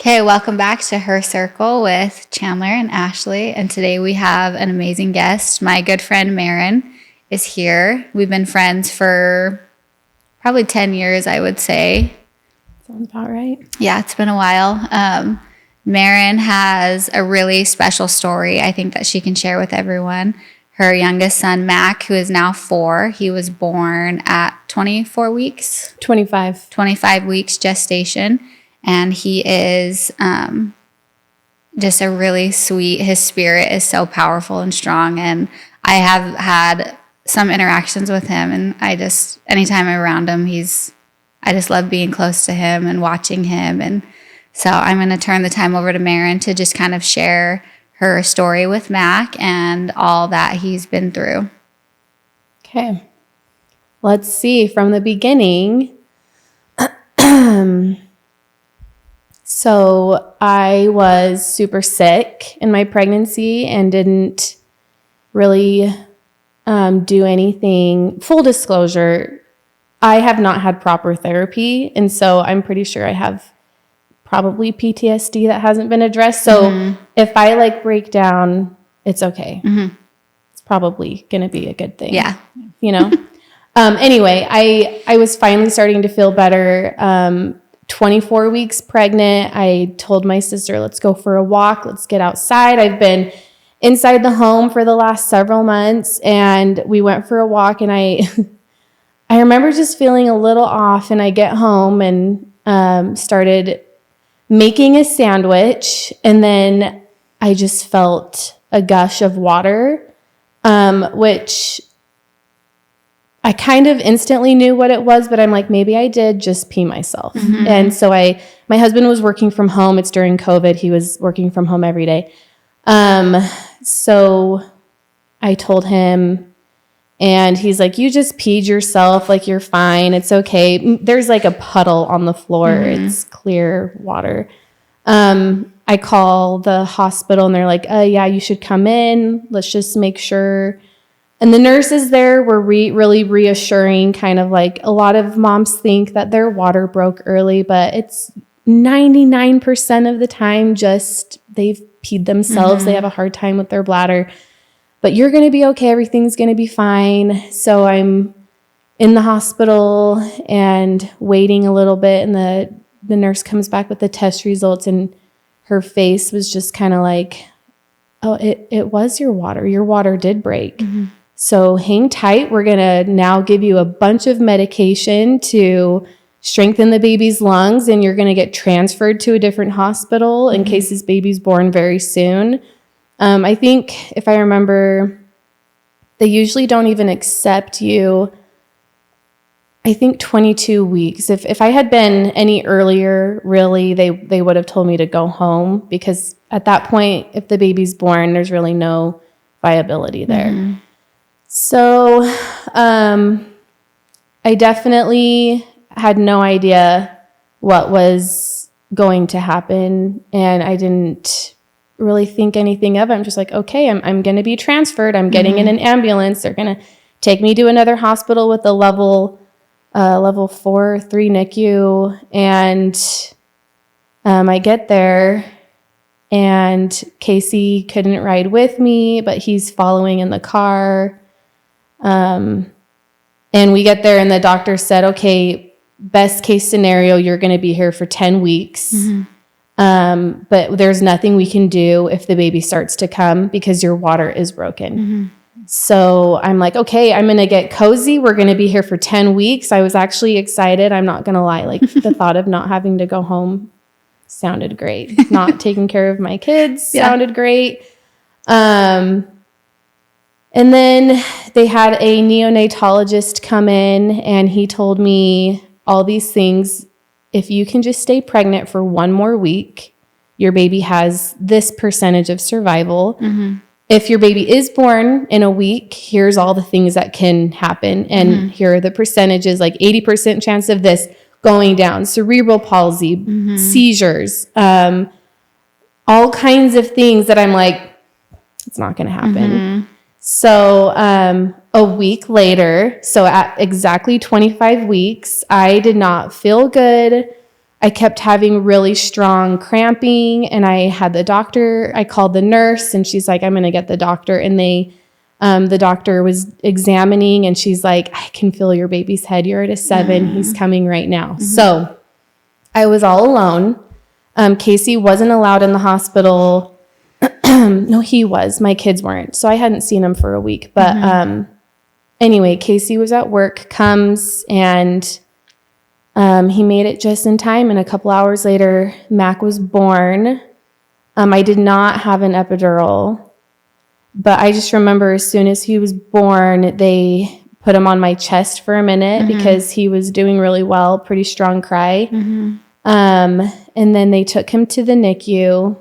Okay, welcome back to Her Circle with Chandler and Ashley. And today we have an amazing guest. My good friend Marin is here. We've been friends for probably 10 years, I would say. Sounds about right. Yeah, it's been a while. Marin has a really special story, I think, that she can share with everyone. Her youngest son, Mac, who is now 4, he was born at 24 weeks? 25. 25 weeks gestation. And he is just a really sweet, his spirit is so powerful and strong. And I have had some interactions with him, and anytime I'm around him, I just love being close to him and watching him. And so I'm going to turn the time over to Marin to just kind of share her story with Mac and all that he's been through. Okay. Let's see from the beginning. So I was super sick in my pregnancy and didn't really do anything. Full disclosure, I have not had proper therapy. And so I'm pretty sure I have probably PTSD that hasn't been addressed. So if I break down, it's okay. Mm-hmm. It's probably going to be a good thing. Yeah. Anyway, I was finally starting to feel better. 24 weeks pregnant. I told my sister, let's go for a walk. Let's get outside. I've been inside the home for the last several months, and we went for a walk, and I remember just feeling a little off, and I get home and started making a sandwich, and then I just felt a gush of water, which I kind of instantly knew what it was, but I'm like, maybe I did just pee myself. Mm-hmm. And so my husband was working from home. It's during COVID. He was working from home every day. So I told him, and he's like, you just peed yourself. You're fine. It's okay. There's a puddle on the floor. Mm-hmm. It's clear water. I call the hospital, and they're like, yeah, you should come in. Let's just make sure. And the nurses there were really reassuring, kind of a lot of moms think that their water broke early, but it's 99% of the time just they've peed themselves. Mm-hmm. They have a hard time with their bladder. But you're going to be okay. Everything's going to be fine. So I'm in the hospital and waiting a little bit, and the nurse comes back with the test results, and her face was just kind of oh, it was your water. Your water did break. Mm-hmm. So hang tight. We're going to now give you a bunch of medication to strengthen the baby's lungs, and you're going to get transferred to a different hospital in case this baby's born very soon. I think, if I remember, they usually don't even accept you, I think 22 weeks. If I had been any earlier, really, they would have told me to go home, because at that point, if the baby's born, there's really no viability there. Mm-hmm. So I definitely had no idea what was going to happen, and I didn't really think anything of it. I'm just like, okay, I'm going to be transferred. I'm getting in an ambulance. They're going to take me to another hospital with a level 4, 3 NICU, and I get there, and Casey couldn't ride with me, but he's following in the car. And we get there, and the doctor said, okay, best case scenario, you're going to be here for 10 weeks. Mm-hmm. But there's nothing we can do if the baby starts to come because your water is broken. Mm-hmm. So I'm like, okay, I'm going to get cozy. We're going to be here for 10 weeks. I was actually excited. I'm not going to lie. The thought of not having to go home sounded great. Not taking care of my kids sounded great. And then they had a neonatologist come in, and he told me all these things. If you can just stay pregnant for 1 more week, your baby has this percentage of survival. Mm-hmm. If your baby is born in a week, here's all the things that can happen. And here are the percentages, 80% chance of this going down, cerebral palsy, seizures, all kinds of things that I'm like, it's not going to happen. Mm-hmm. So a week later, so at exactly 25 weeks, I did not feel good. I kept having really strong cramping, and I called the nurse, and she's like, I'm going to get the doctor. And the doctor was examining, and she's like, I can feel your baby's head. You're at a 7. He's coming right now. So I was all alone. Casey wasn't allowed in the hospital. No, he was. My kids weren't. So I hadn't seen him for a week. But anyway, Casey was at work, comes, and he made it just in time. And a couple hours later, Mac was born. I did not have an epidural. But I just remember as soon as he was born, they put him on my chest for a minute because he was doing really well, pretty strong cry. And then they took him to the NICU,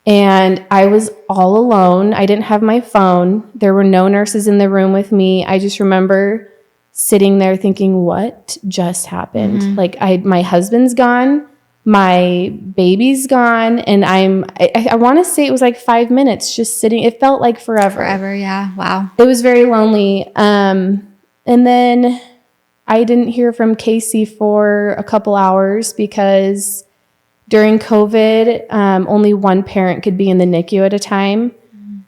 and I was all alone. I didn't have my phone. There were no nurses in the room with me. I just remember sitting there thinking, what just happened? Like, my husband's gone. My baby's gone, and I want to say it was like 5 minutes just sitting. It felt like forever. Forever, yeah. Wow. It was very lonely. And then I didn't hear from Casey for a couple hours because during COVID, only one parent could be in the NICU at a time.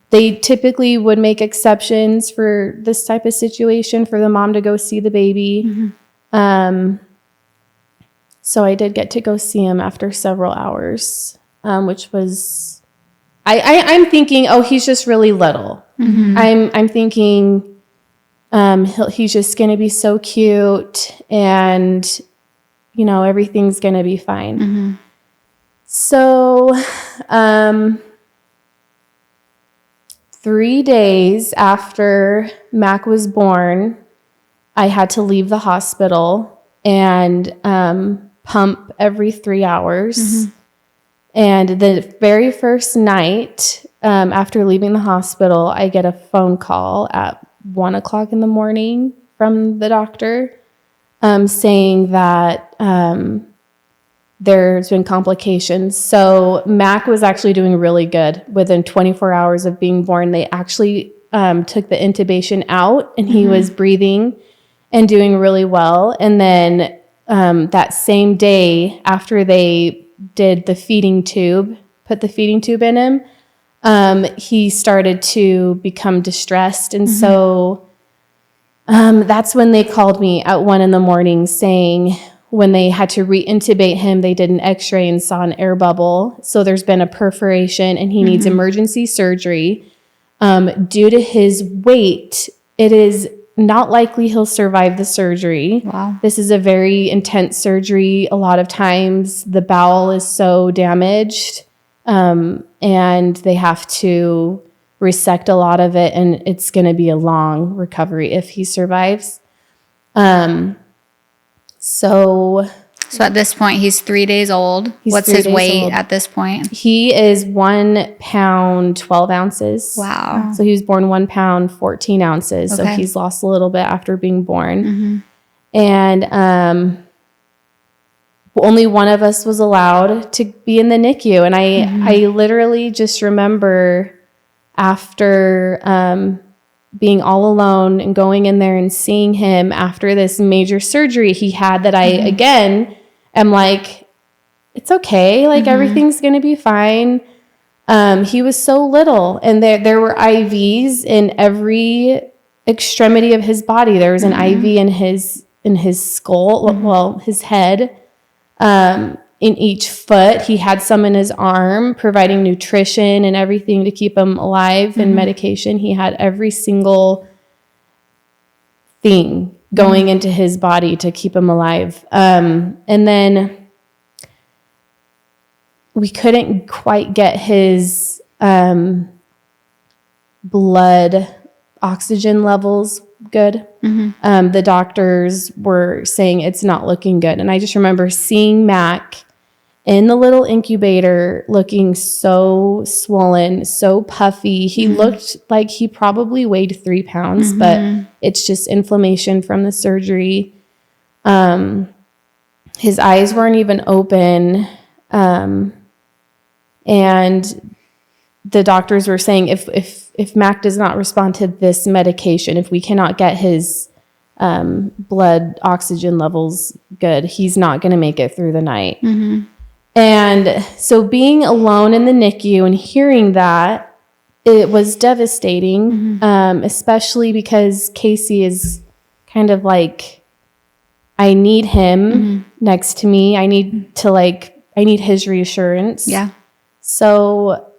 They typically would make exceptions for this type of situation for the mom to go see the baby. So I did get to go see him after several hours, which was, I'm thinking, oh, he's just really little. I'm thinking he's just going to be so cute, and, everything's going to be fine. So 3 days after Mac was born, I had to leave the hospital and pump every 3 hours. And the very first night after leaving the hospital, I get a phone call at 1 o'clock in the morning from the doctor saying that there's been complications. So Mac was actually doing really good. Within 24 hours of being born, they actually took the intubation out, and he was breathing and doing really well. And then that same day, after they did the feeding tube, put the feeding tube in him, he started to become distressed. And so that's when they called me at 1 a.m. saying when they had to re-intubate him, they did an x-ray and saw an air bubble. So there's been a perforation, and he needs emergency surgery. Due to his weight, it is not likely he'll survive the surgery. Wow. This is a very intense surgery. A lot of times the bowel is so damaged, and they have to resect a lot of it, and it's going to be a long recovery if he survives. So at this point, he's 3 days old. What's his weight at this point? He is 1 pound, 12 ounces. Wow. So he was born 1 pound, 14 ounces. Okay. So he's lost a little bit after being born. And only one of us was allowed to be in the NICU. And I literally just remember after being all alone and going in there and seeing him after this major surgery he had that I, again, am like, it's okay. Like, everything's going to be fine. He was so little, and there were IVs in every extremity of his body. There was an IV in his skull, well, his head, in each foot. He had some in his arm, providing nutrition and everything to keep him alive, and medication. He had every single thing going into his body to keep him alive. And then we couldn't quite get his blood oxygen levels good. The doctors were saying it's not looking good. And I just remember seeing Mac in the little incubator looking so swollen, so puffy. He looked like he probably weighed 3 pounds, but it's just inflammation from the surgery. His eyes weren't even open. And the doctors were saying if Mac does not respond to this medication, if we cannot get his blood oxygen levels good. He's not going to make it through the night. Mm-hmm. And so being alone in the NICU and hearing that, it was devastating, especially because Casey is kind of like, I need him next to me. I need his reassurance. Yeah. So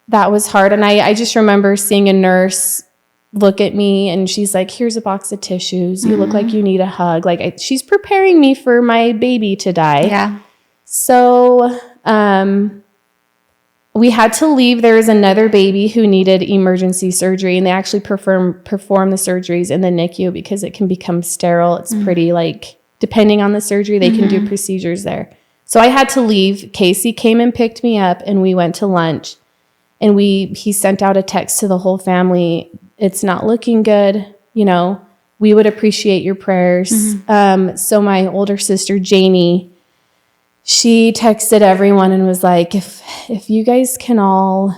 that was hard. And I just remember seeing a nurse look at me and she's like, here's a box of tissues. You look like you need a hug. Like she's preparing me for my baby to die. Yeah. So we had to leave. There was another baby who needed emergency surgery, and they actually perform the surgeries in the NICU because it can become sterile. It's pretty depending on the surgery, they can do procedures there. So I had to leave. Casey came and picked me up, and we went to lunch. And he sent out a text to the whole family. It's not looking good. We would appreciate your prayers. So my older sister, Janie, she texted everyone and was like, if you guys can all,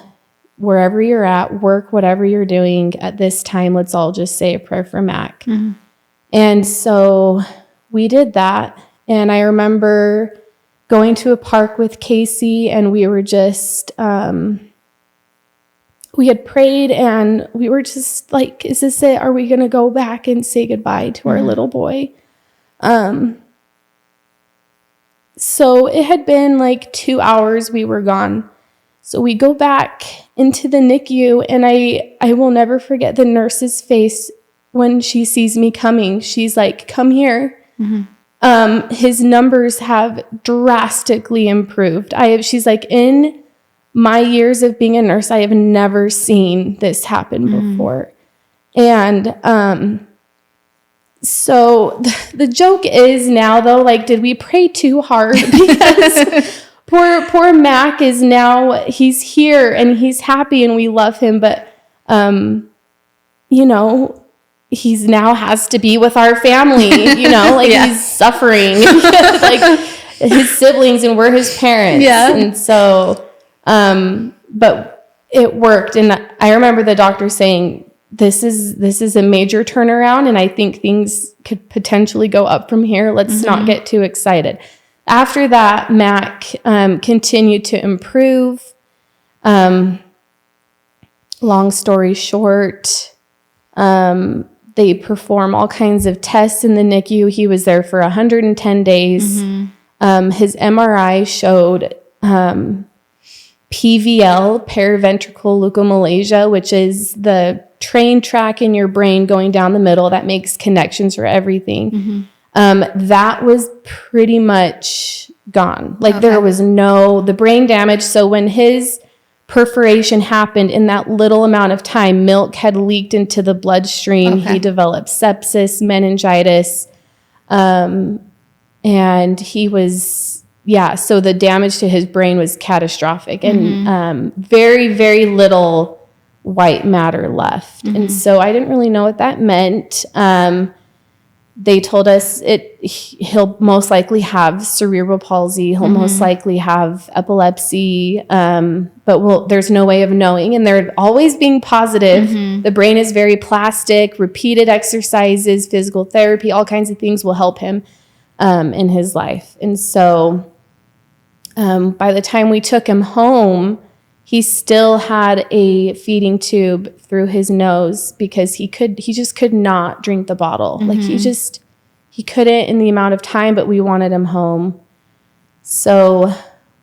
wherever you're at, work whatever you're doing at this time, let's all just say a prayer for Mac. And so we did that. And I remember going to a park with Casey, and we were just, we had prayed, and we were just like, is this it? Are we going to go back and say goodbye to our little boy? So it had been 2 hours we were gone. So we go back into the NICU, and I will never forget the nurse's face when she sees me coming. She's like, come here. His numbers have drastically improved. She's like, in my years of being a nurse, I have never seen this happen before. And so the joke is now, though, did we pray too hard? Because poor Mac is now, he's here and he's happy and we love him, but he's now has to be with our family, he's suffering, his siblings, and we're his parents. Yeah. And so, but it worked. And I remember the doctor saying, this is a major turnaround, and I think things could potentially go up from here. Let's not get too excited. After that, Mac continued to improve. Long story short, they perform all kinds of tests in the NICU. He was there for 110 days. His MRI showed PVL, paraventricular leukomalacia, which is the train track in your brain going down the middle that makes connections for everything. That was pretty much gone. There was the brain damage. So when his perforation happened in that little amount of time, milk had leaked into the bloodstream. He developed sepsis, meningitis, and he was, so the damage to his brain was catastrophic, and very, very little white matter left. And so I didn't really know what that meant. They told us he'll most likely have cerebral palsy. He'll most likely have epilepsy, but there's no way of knowing. And they're always being positive. The brain is very plastic. Repeated exercises, physical therapy, all kinds of things will help him in his life. And so by the time we took him home, he still had a feeding tube through his nose because he just could not drink the bottle. He couldn't in the amount of time, but we wanted him home. So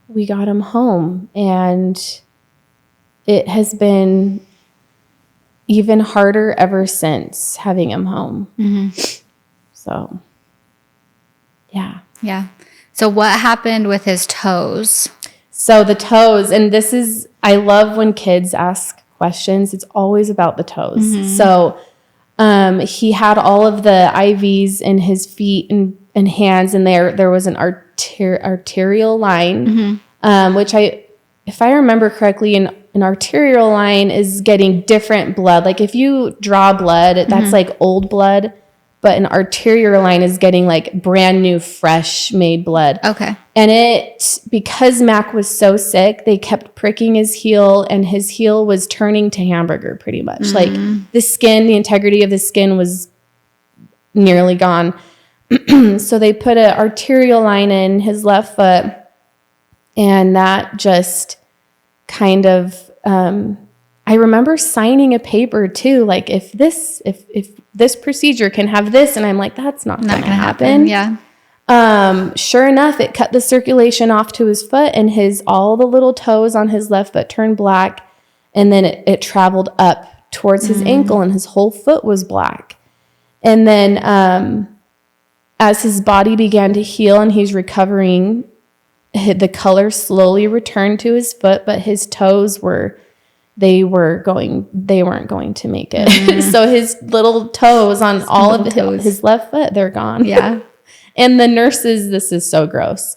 we got him home, and it has been even harder ever since having him home. So, yeah. Yeah. So what happened with his toes? So the toes, and I love when kids ask questions. It's always about the toes. So he had all of the IVs in his feet and hands, and there was an arterial line, which if I remember correctly, an arterial line is getting different blood. If you draw blood, that's old blood, but an arterial line is getting brand new, fresh made blood. Okay. And because Mac was so sick, they kept pricking his heel, and his heel was turning to hamburger pretty much. The skin, the integrity of the skin was nearly gone. So they put an arterial line in his left foot, and that just kind of, I remember signing a paper too, like if this procedure can have this, and I'm like, that's not going to happen. Yeah. Sure enough, it cut the circulation off to his foot, and all the little toes on his left foot turned black, and then it traveled up towards his ankle, and his whole foot was black. And then as his body began to heal and he's recovering, the color slowly returned to his foot, but his toes they weren't going to make it. So his little toes on all of his left foot, they're gone. Yeah. And the nurses, this is so gross.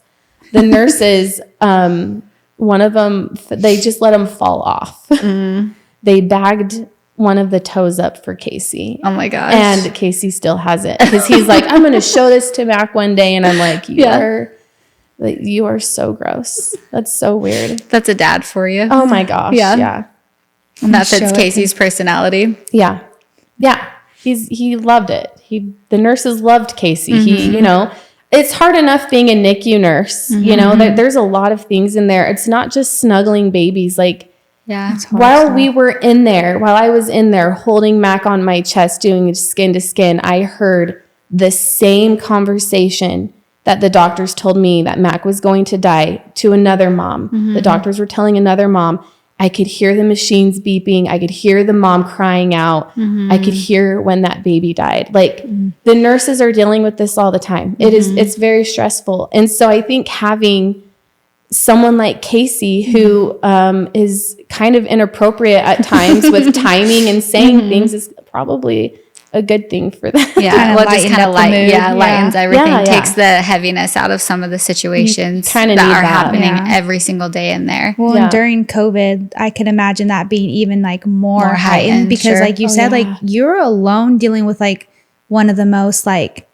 The nurses, one of them, they just let him fall off. They bagged one of the toes up for Casey. Oh my gosh. And Casey still has it because he's like, I'm going to show this to Mac one day. And I'm like, you are so gross. That's so weird. That's a dad for you. Oh my gosh. Yeah. And that fits Casey's personality. Yeah. Yeah. He loved it. The nurses loved Casey. It's hard enough being a NICU nurse, there's a lot of things in there. It's not just snuggling babies. Like, while I was in there holding Mac on my chest, doing skin to skin, I heard the same conversation that the doctors told me that Mac was going to die to another mom. The doctors were telling another mom. I could hear the machines beeping. I could hear the mom crying out. I could hear when that baby died. Like the nurses are dealing with this all the time. It's very stressful. And so I think having someone like Casey, who is kind of inappropriate at times with timing and saying things, is probably a good thing for them. Yeah, lightens everything, Yeah. takes the heaviness out of some of the situations that are happening every single day in there. Well, and during COVID, I could imagine that being even like more heightened because like you said, like you're alone dealing with like one of the most like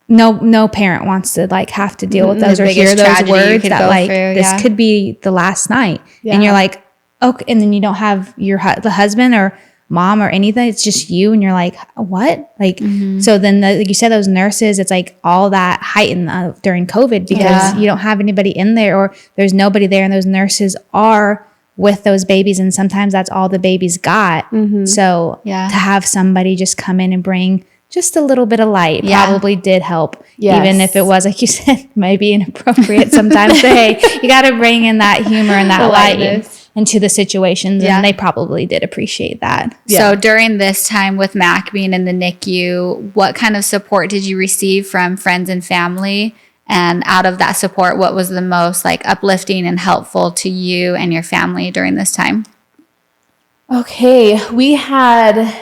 no parent wants to like have to deal with those or hear those words that like this could be the last night. And you're like, okay, and then you don't have the husband or mom or anything, it's just you, and you're like, what? Like so then like you said, those nurses, it's like all that heightened during COVID because you don't have anybody in there or there's nobody there, and those nurses are with those babies, and sometimes that's all the babies got. So to have somebody just come in and bring just a little bit of light probably did help. Even if it was, like you said, maybe inappropriate sometimes. But hey, you got to bring in that humor and that light into the situations, and they probably did appreciate that. So during this time with Mac being in the NICU, what kind of support did you receive from friends and family? And out of that support, what was the most like uplifting and helpful to you and your family during this time? Okay, we had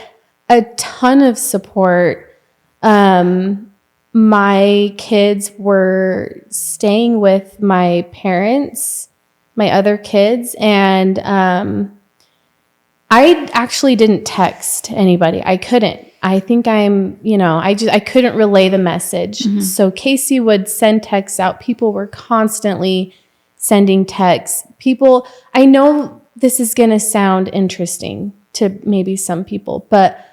a ton of support. My kids were staying with my parents, my other kids, and I actually didn't text anybody. I couldn't. I think I couldn't relay the message. So Casey would send texts out. People were constantly sending texts. I know this is going to sound interesting to maybe some people, but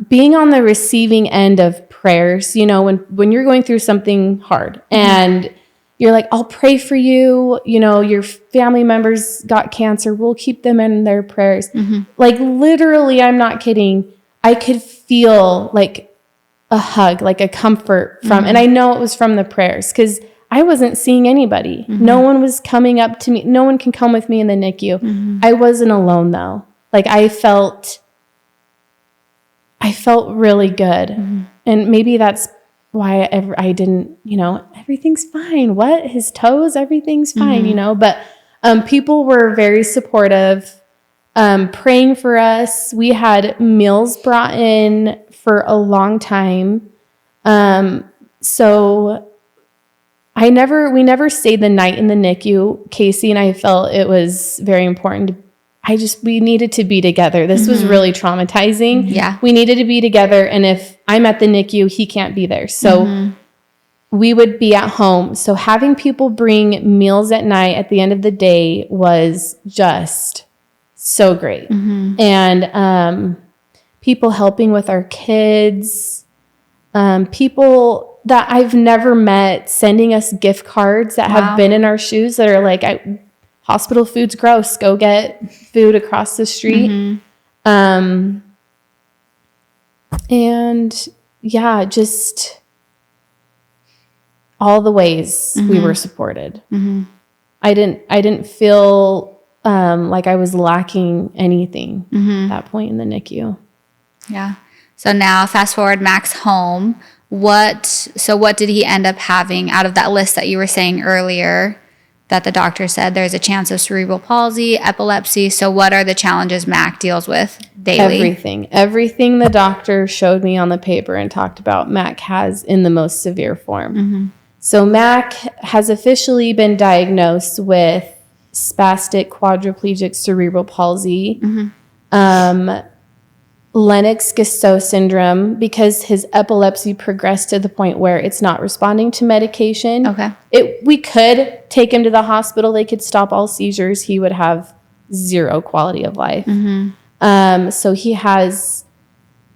being on the receiving end of prayers, when you're going through something hard and you're like, I'll pray for you, your family members got cancer, we'll keep them in their prayers. Like literally, I'm not kidding. I could feel like a hug, like a comfort from, and I know it was from the prayers because I wasn't seeing anybody. No one was coming up to me. No one can come with me in the NICU. I wasn't alone though. Like I felt really good. And maybe that's why I didn't, everything's fine. What? His toes, everything's fine, But people were very supportive, praying for us. We had meals brought in for a long time. So we never stayed the night in the NICU. Casey and I felt it was very important. We needed to be together. This was really traumatizing. Yeah. We needed to be together. And if I'm at the NICU, he can't be there. So we would be at home. So having people bring meals at night at the end of the day was just so great. And people helping with our kids. people that I've never met sending us gift cards that have been in our shoes that are like, hospital food's gross. Go get food across the street. And yeah, just all the ways we were supported. I didn't feel like I was lacking anything at that point in the NICU. Yeah. So now fast forward Max home. What did he end up having out of that list that you were saying earlier that the doctor said there's a chance of cerebral palsy, epilepsy? So what are the challenges Mac deals with daily? Everything the doctor showed me on the paper and talked about, Mac has in the most severe form. So Mac has officially been diagnosed with spastic quadriplegic cerebral palsy, Lennox-Gastaut syndrome, because his epilepsy progressed to the point where it's not responding to medication. Okay. We could take him to the hospital. They could stop all seizures. He would have zero quality of life. So he has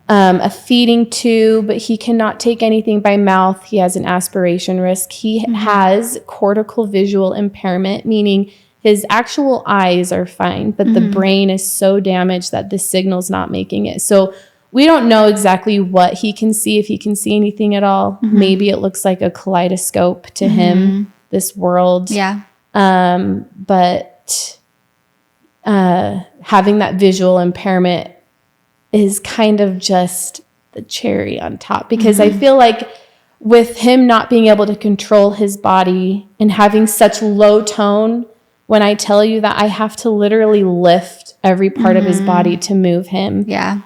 a feeding tube. He cannot take anything by mouth. He has an aspiration risk. He has cortical visual impairment, meaning his actual eyes are fine, but the brain is so damaged that the signal's not making it. So we don't know exactly what he can see, if he can see anything at all. Maybe it looks like a kaleidoscope to him, this world. Yeah. But having that visual impairment is kind of just the cherry on top, because I feel like with him not being able to control his body and having such low tone, when I tell you that I have to literally lift every part of his body to move him. Yeah.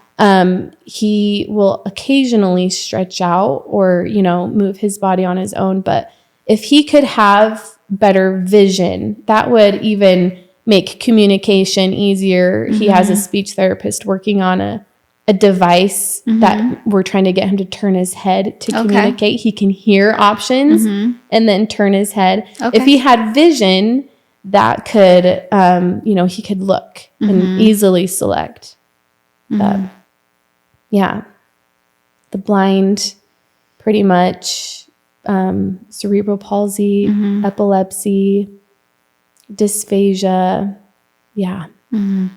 He will occasionally stretch out or, move his body on his own. But if he could have better vision, that would even make communication easier. He has a speech therapist working on a device that we're trying to get him to turn his head to communicate. He can hear options and then turn his head. If he had vision, that could, he could look and easily select. But yeah, the blind, pretty much, cerebral palsy, epilepsy, dysphagia. Yeah. And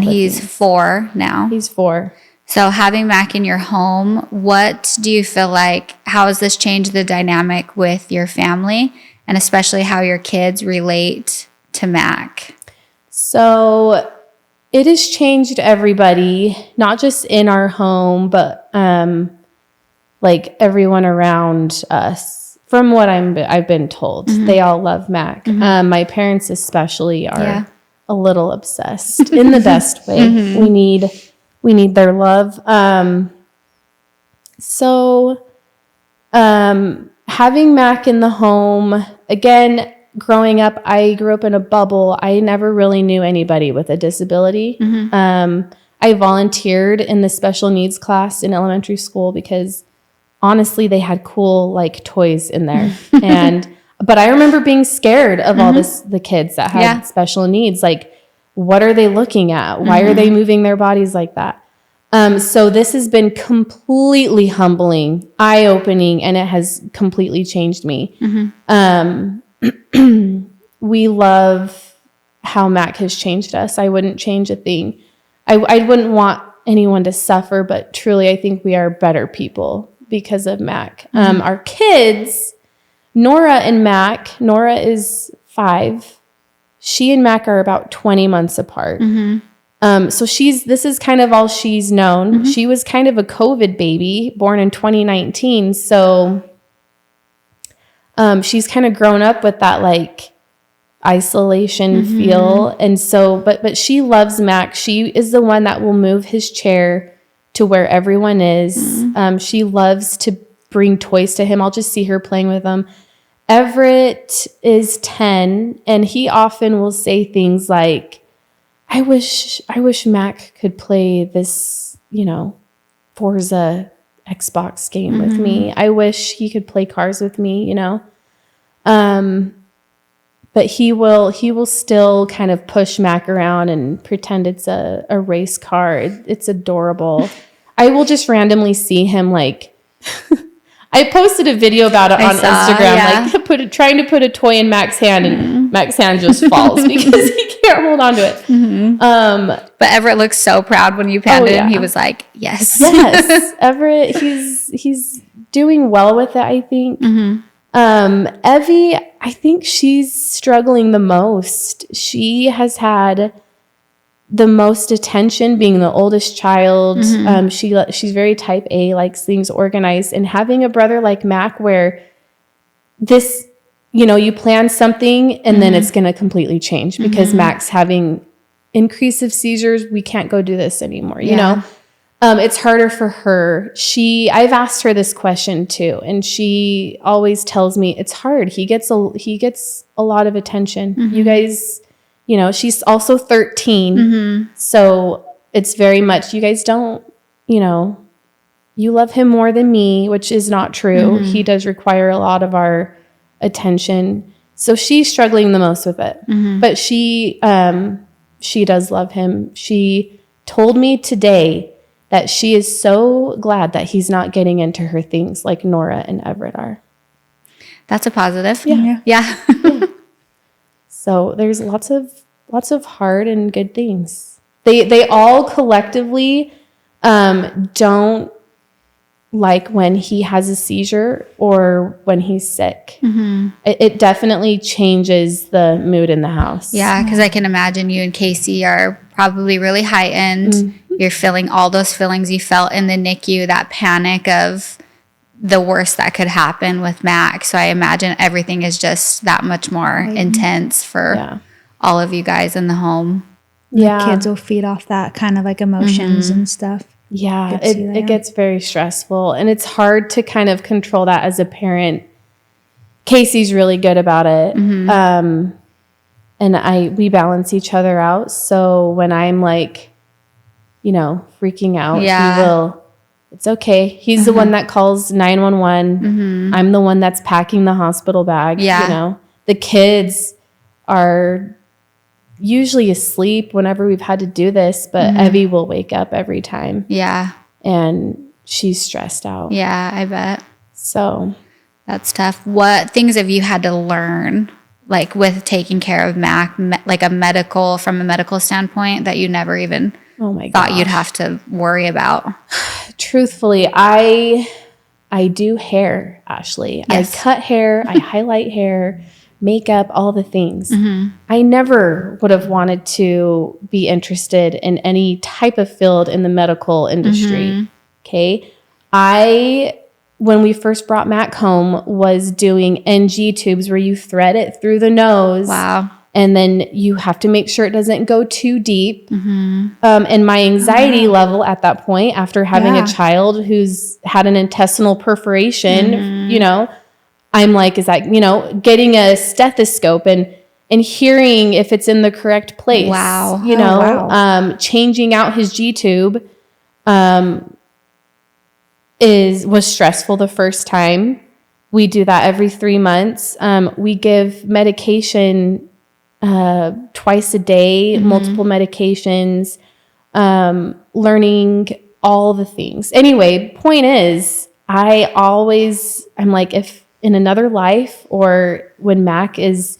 he's 4 now. He's 4. So having Mac in your home, what do you feel like, how has this changed the dynamic with your family, and especially how your kids relate to Mac? So it has changed everybody, not just in our home, but like everyone around us. From what I've been told, they all love Mac. My parents especially are a little obsessed in the best way. We need their love. So having Mac in the home, again, growing up, I grew up in a bubble. I never really knew anybody with a disability. I volunteered in the special needs class in elementary school because honestly, they had cool like toys in there. But I remember being scared of all the kids that had special needs. Like, what are they looking at? Why are they moving their bodies like that? So this has been completely humbling, eye-opening, and it has completely changed me. We love how Mac has changed us. I wouldn't change a thing. I wouldn't want anyone to suffer, but truly I think we are better people because of Mac. Our kids, Nora and Mac, Nora is 5. She and Mac are about 20 months apart. So this is kind of all she's known. She was kind of a COVID baby, born in 2019. So she's kind of grown up with that like isolation feel. And so, but she loves Mac. She is the one that will move his chair to where everyone is. She loves to bring toys to him. I'll just see her playing with them. Everett is 10, and he often will say things like, I wish Mac could play this, Forza Xbox game with me. I wish he could play cars with me, But he will still kind of push Mac around and pretend it's a race car. It's adorable. I will just randomly see him like I posted a video about it on Instagram, like trying to put a toy in Mac's hand, and Mac's hand just falls because he can't hold on to it. But Everett looks so proud when you panned him. He was like, yes. Everett, he's doing well with it, I think. Evie, I think she's struggling the most. She has had the most attention, being the oldest child. She's very type A, likes things organized, and having a brother like Mac, where this, you plan something and then it's going to completely change because Mac's having increase of seizures. We can't go do this anymore. You know, it's harder for her. I've asked her this question too, and she always tells me it's hard. He gets a lot of attention. You guys, she's also 13. So it's very much, you guys don't, you love him more than me, which is not true. He does require a lot of our attention. So she's struggling the most with it, but she does love him. She told me today that she is so glad that he's not getting into her things like Nora and Everett are. That's a positive. Yeah. So there's lots of hard and good things. They all collectively don't like when he has a seizure or when he's sick. It definitely changes the mood in the house. Yeah, because I can imagine you and Casey are probably really heightened. You're feeling all those feelings you felt in the NICU, that panic of the worst that could happen with Mac. So I imagine everything is just that much more intense for all of you guys in the home. The kids will feed off that kind of like emotions and stuff. Yeah, it gets very stressful, and it's hard to kind of control that as a parent. Casey's really good about it. And we balance each other out. So when I'm like, freaking out, he will, it's okay. He's the one that calls 911. I'm the one that's packing the hospital bag. The kids are usually asleep whenever we've had to do this, but Evie will wake up every time. And she's stressed out. I bet. So that's tough. What things have you had to learn, like with taking care of Mac, like from a medical standpoint, that you never even thought you'd have to worry about? Truthfully, I do hair, Ashley. Yes. I cut hair, I highlight hair, makeup, all the things. I never would have wanted to be interested in any type of field in the medical industry. Okay. When we first brought Mac home, was doing NG tubes where you thread it through the nose. Wow. And then you have to make sure it doesn't go too deep. And my anxiety level at that point, after having a child who's had an intestinal perforation, I'm like, is that, getting a stethoscope and hearing if it's in the correct place. Wow. Changing out his G tube was stressful the first time. We do that every 3 months. We give medication twice a day, multiple medications, learning all the things. Anyway, point is, I'm like, if in another life or when Mac is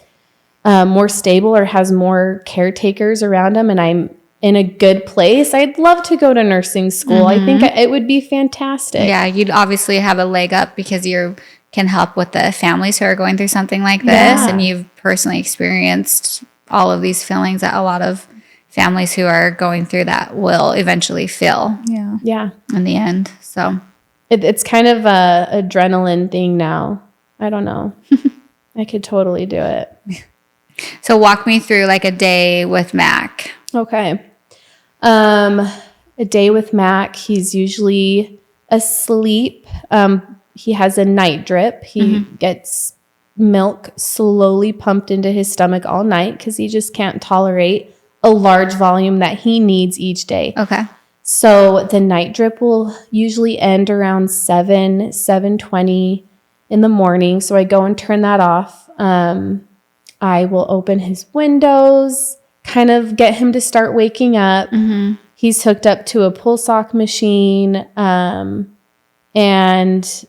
more stable or has more caretakers around him and I'm in a good place, I'd love to go to nursing school. I think it would be fantastic. Yeah, you'd obviously have a leg up because you can help with the families who are going through something like this. And you've personally experienced all of these feelings that a lot of families who are going through that will eventually feel. Yeah. In the end. So it's kind of a adrenaline thing now. I don't know. I could totally do it. So walk me through like a day with Mac. Okay. A day with Mac, he's usually asleep. He has a night drip. He gets milk slowly pumped into his stomach all night because he just can't tolerate a large volume that he needs each day. Okay. So the night drip will usually end around 7:20 in the morning. So I go and turn that off. I will open his windows, kind of get him to start waking up. He's hooked up to a pulse ox machine. and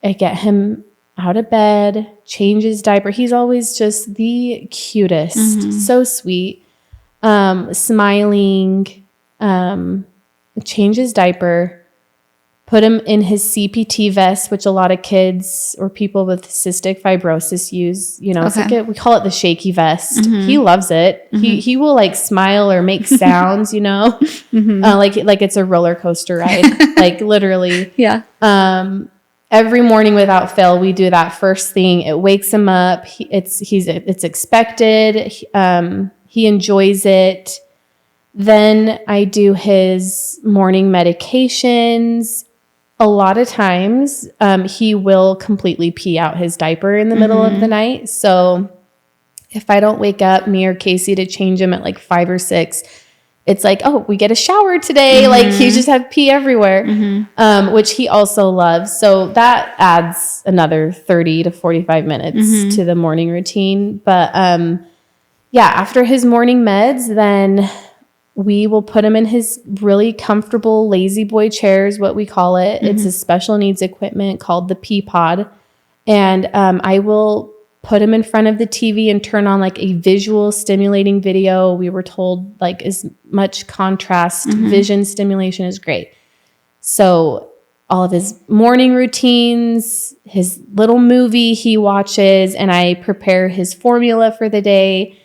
I get him out of bed, change his diaper. He's always just the cutest, so sweet, smiling, change his diaper, put him in his CPT vest, which a lot of kids or people with cystic fibrosis use. You know, it's like we call it the shaky vest. He loves it. He will like smile or make sounds, you know, like it's a roller coaster ride, like literally. Yeah. Every morning without fail, we do that first thing. It wakes him up. It's expected. He enjoys it. Then I do his morning medications. A lot of times, he will completely pee out his diaper in the middle of the night. So if I don't wake up me or Casey to change him at like 5 or 6, it's like, oh, we get a shower today. Like he just had pee everywhere, which he also loves. So that adds another 30 to 45 minutes to the morning routine. But yeah, after his morning meds, then we will put him in his really comfortable lazy boy chair is what we call it. It's a special needs equipment called the Pee Pod. And I will put him in front of the TV and turn on like a visual stimulating video. We were told like as much contrast vision stimulation is great. So all of his morning routines, his little movie he watches, and I prepare his formula for the day.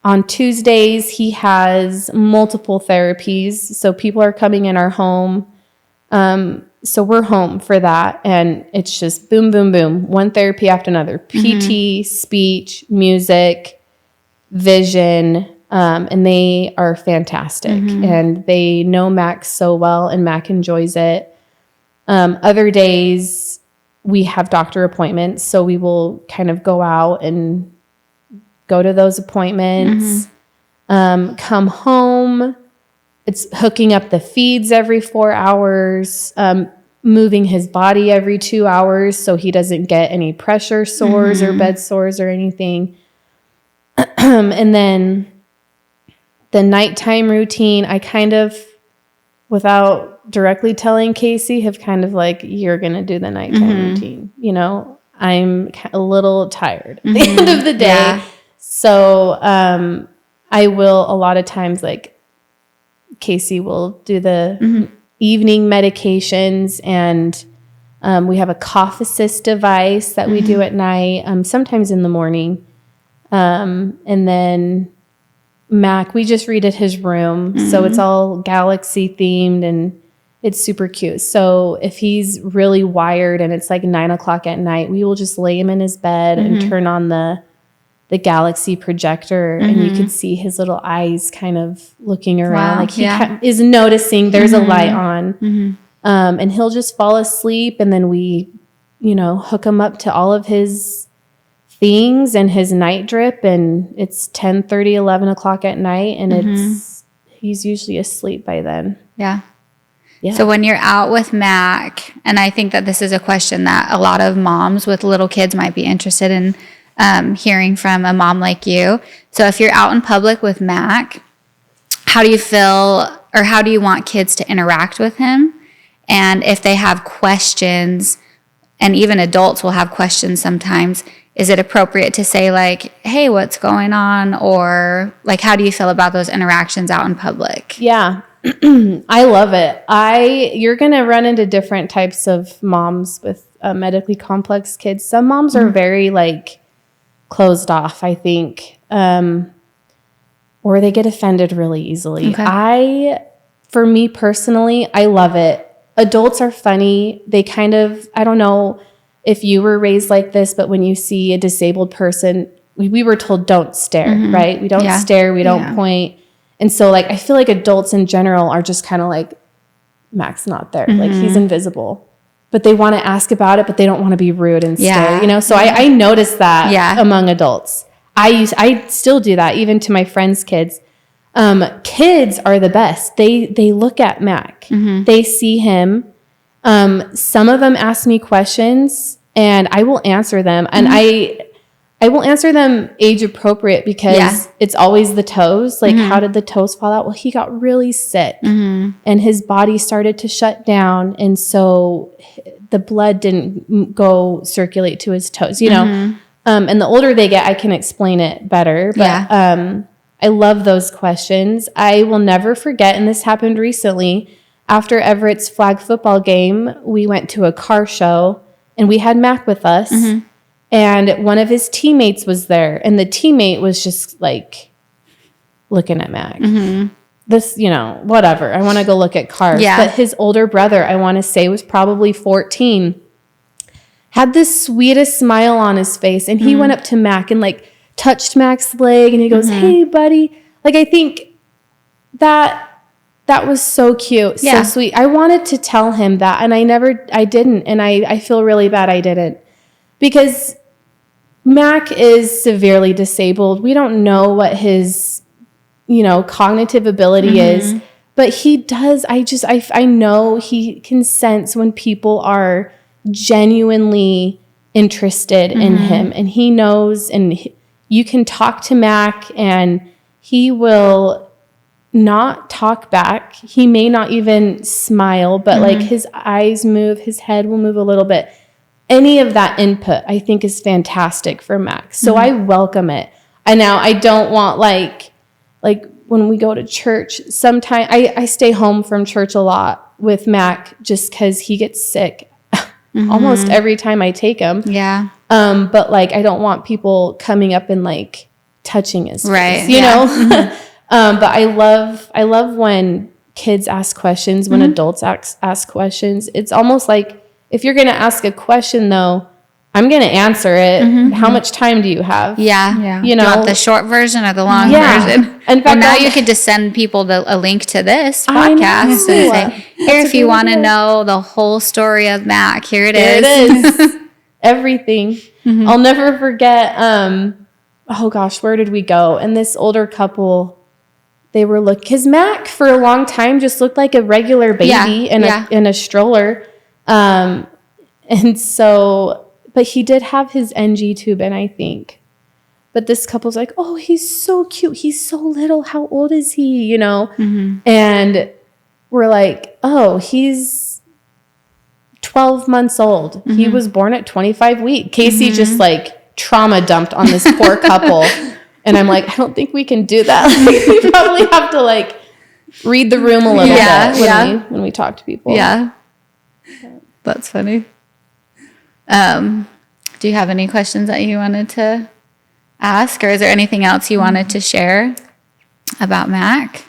On Tuesdays, he has multiple therapies. So people are coming in our home. So we're home for that. And it's just boom, boom, boom. One therapy after another. PT, speech, music, vision. And they are fantastic. And they know Mac so well, and Mac enjoys it. Other days, we have doctor appointments. So we will kind of go out and go to those appointments, come home. It's hooking up the feeds every 4 hours, moving his body every 2 hours so he doesn't get any pressure sores or bed sores or anything. And then the nighttime routine, I kind of, without directly telling Casey, have kind of like, you're going to do the nighttime routine. You know, I'm a little tired at the end of the day. Yeah. So I will a lot of times, like Casey will do the evening medications, and we have a cough assist device that we do at night, sometimes in the morning. And then Mac, we just redid his room. So it's all galaxy themed and it's super cute. So if he's really wired and it's like 9 o'clock at night, we will just lay him in his bed and turn on the galaxy projector, and you can see his little eyes kind of looking around. Like he is noticing there's a light on. And he'll just fall asleep, and then we, you know, hook him up to all of his things and his night drip, and it's 10:30, 11 o'clock at night, and he's usually asleep by then. Yeah. So when you're out with Mac, and I think that this is a question that a lot of moms with little kids might be interested in hearing from a mom like you. So if you're out in public with Mac, how do you feel, or how do you want kids to interact with him? And if they have questions, and even adults will have questions sometimes, is it appropriate to say like, hey, what's going on? Or like, how do you feel about those interactions out in public? Yeah. I love it. You're going to run into different types of moms with medically complex kids. Some moms are very like closed off, I think, or they get offended really easily. For me personally, I love it. Adults are funny. They kind of, I don't know if you were raised like this, but when you see a disabled person, we were told don't stare, right? We don't stare, we don't point. And so like, I feel like adults in general are just kind of like, Mac's not there. Like he's invisible. But they want to ask about it, but they don't want to be rude and stare, you know? So I noticed that among adults. I still do that, even to my friends' kids. Kids are the best. They look at Mac. They see him. Some of them ask me questions, and I will answer them. And I will answer them age appropriate because it's always the toes. Like, how did the toes fall out? Well, he got really sick and his body started to shut down. And so the blood didn't go circulate to his toes, you know? And the older they get, I can explain it better. But I love those questions. I will never forget, and this happened recently, after Everett's flag football game, we went to a car show and we had Mac with us. And one of his teammates was there. And the teammate was just like looking at Mac. This, you know, whatever. I want to go look at cars. But his older brother, I want to say, was probably 14. Had the sweetest smile on his face. And he went up to Mac and like touched Mac's leg. And he goes, hey, buddy. Like, I think that was so cute. So sweet. I wanted to tell him that. And I didn't. And I feel really bad I didn't. Because Mac is severely disabled. We don't know what his, you know, cognitive ability is, but he does. I know he can sense when people are genuinely interested in him, and he knows, and you can talk to Mac and he will not talk back. He may not even smile, but like his eyes move, his head will move a little bit. Any of that input, I think, is fantastic for Mac. So I welcome it. And now I don't want like when we go to church, sometimes I stay home from church a lot with Mac just because he gets sick almost every time I take him. But like, I don't want people coming up and like touching his face, you know? But I love when kids ask questions, when adults ask questions. It's almost like, if you're going to ask a question, though, I'm going to answer it. How much time do you have? You know, do you want the short version or the long version? In fact, now you could just send people a link to this podcast and say, here, if you want to know the whole story of Mac, here it is. Everything. I'll never forget. Oh gosh, where did we go? And this older couple, they were because Mac for a long time just looked like a regular baby in a stroller. And so, but he did have his NG tube in, I think. But this couple's like, oh, he's so cute. He's so little. How old is he? You know? And we're like, oh, he's 12 months old. He was born at 25 weeks. Casey just like trauma dumped on this poor couple. And I'm like, I don't think we can do that. Like, we probably have to like read the room a little bit when we talk to people. That's funny. Do you have any questions that you wanted to ask, or is there anything else you wanted to share about Mac?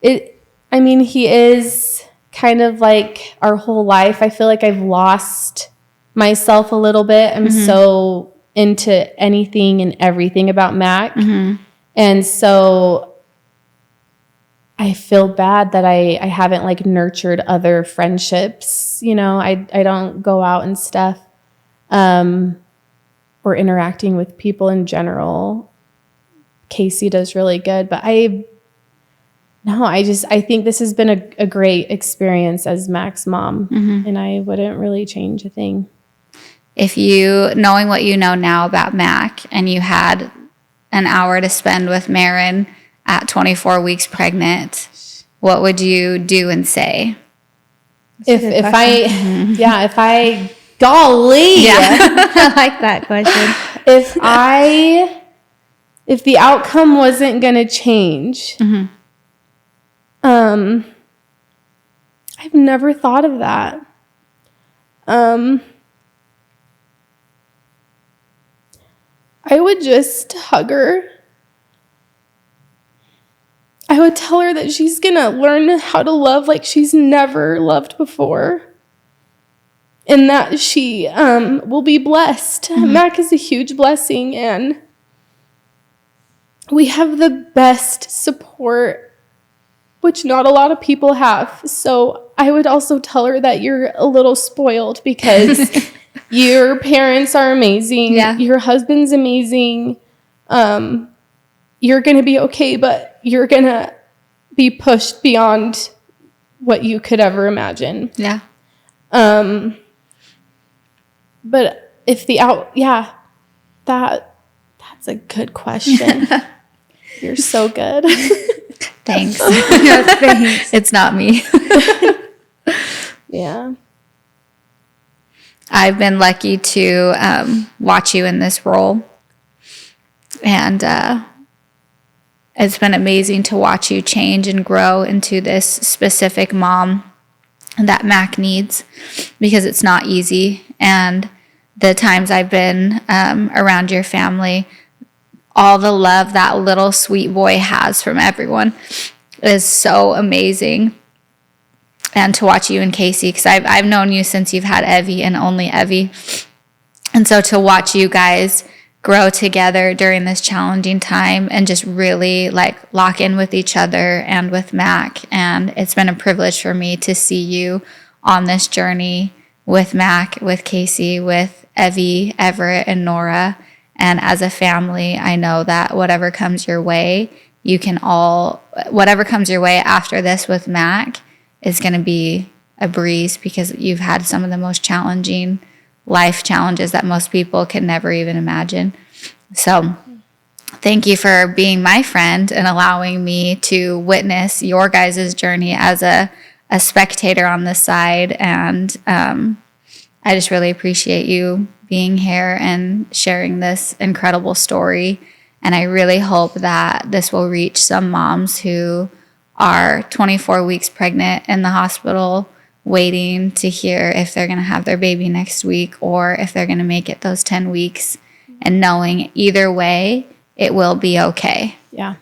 He is kind of like our whole life. I feel like I've lost myself a little bit. I'm so into anything and everything about Mac. And so I feel bad that I haven't like nurtured other friendships. You know, I don't go out and stuff, or interacting with people in general. Casey does really good, but I think this has been a great experience as Mac's mom, and I wouldn't really change a thing. If you, knowing what you know now about Mac, and you had an hour to spend with Marin at 24 weeks pregnant, what would you do and say? Golly. I like that question. If the outcome wasn't going to change, I've never thought of that. I would just hug her. I would tell her that she's going to learn how to love like she's never loved before. And that she will be blessed. Mac is a huge blessing, and we have the best support, which not a lot of people have. So I would also tell her that you're a little spoiled because your parents are amazing. Your husband's amazing. You're going to be okay, but you're going to be pushed beyond what you could ever imagine. Yeah. But if that's a good question. You're so good. Thanks. Thanks. It's not me. Yeah. I've been lucky to watch you in this role. And it's been amazing to watch you change and grow into this specific mom that Mac needs, because it's not easy. And the times I've been around your family, all the love that little sweet boy has from everyone is so amazing. And to watch you and Casey, because I've known you since you've had Evie and only Evie. And so to watch you guys grow together during this challenging time and just really like lock in with each other and with Mac. And it's been a privilege for me to see you on this journey with Mac, with Casey, with Evie, Everett, and Nora. And as a family, I know that whatever comes your way, whatever comes your way after this with Mac is going to be a breeze, because you've had some of the most challenging life challenges that most people can never even imagine. So thank you for being my friend and allowing me to witness your guys' journey as a spectator on this side. And I just really appreciate you being here and sharing this incredible story. And I really hope that this will reach some moms who are 24 weeks pregnant in the hospital, waiting to hear if they're going to have their baby next week or if they're going to make it those 10 weeks, and knowing either way, it will be okay. Yeah.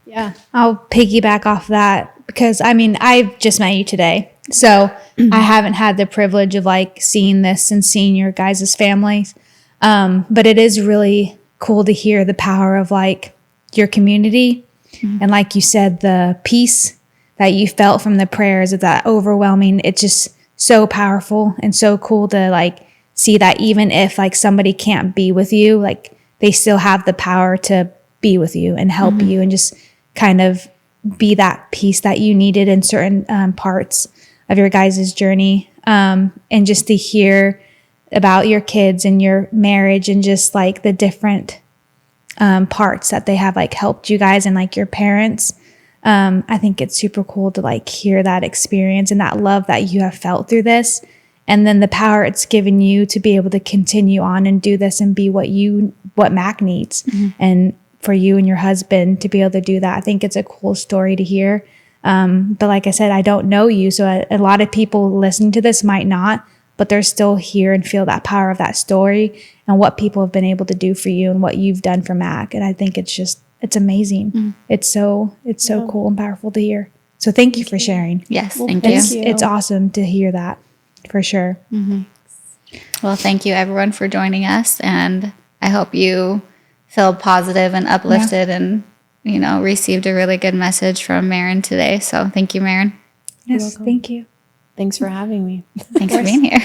Yeah. I'll piggyback off that, because I mean, I've just met you today. So I haven't had the privilege of like seeing this and seeing your guys' families. But it is really cool to hear the power of like your community. And like you said, the peace that you felt from the prayers of that overwhelming, it's just so powerful and so cool to like see that even if like somebody can't be with you, like they still have the power to be with you and help you and just kind of be that peace that you needed in certain parts of your guys' journey. And just to hear about your kids and your marriage and just like the different parts that they have like helped you guys and like your parents. I think it's super cool to like hear that experience and that love that you have felt through this, and then the power it's given you to be able to continue on and do this and be what Mac needs, and for you and your husband to be able to do that. I think it's a cool story to hear. But like I said, I don't know you, so a lot of people listening to this might not, but they're still here and feel that power of that story and what people have been able to do for you and what you've done for Mac. And I think it's amazing. It's so cool and powerful to hear. So thank you for sharing. Yes, thank you. It's awesome to hear that, for sure. Well, thank you everyone for joining us, and I hope you feel positive and uplifted and, received a really good message from Marin today. So thank you, Marin. Yes, thank you. Thanks for having me. Thanks for being here.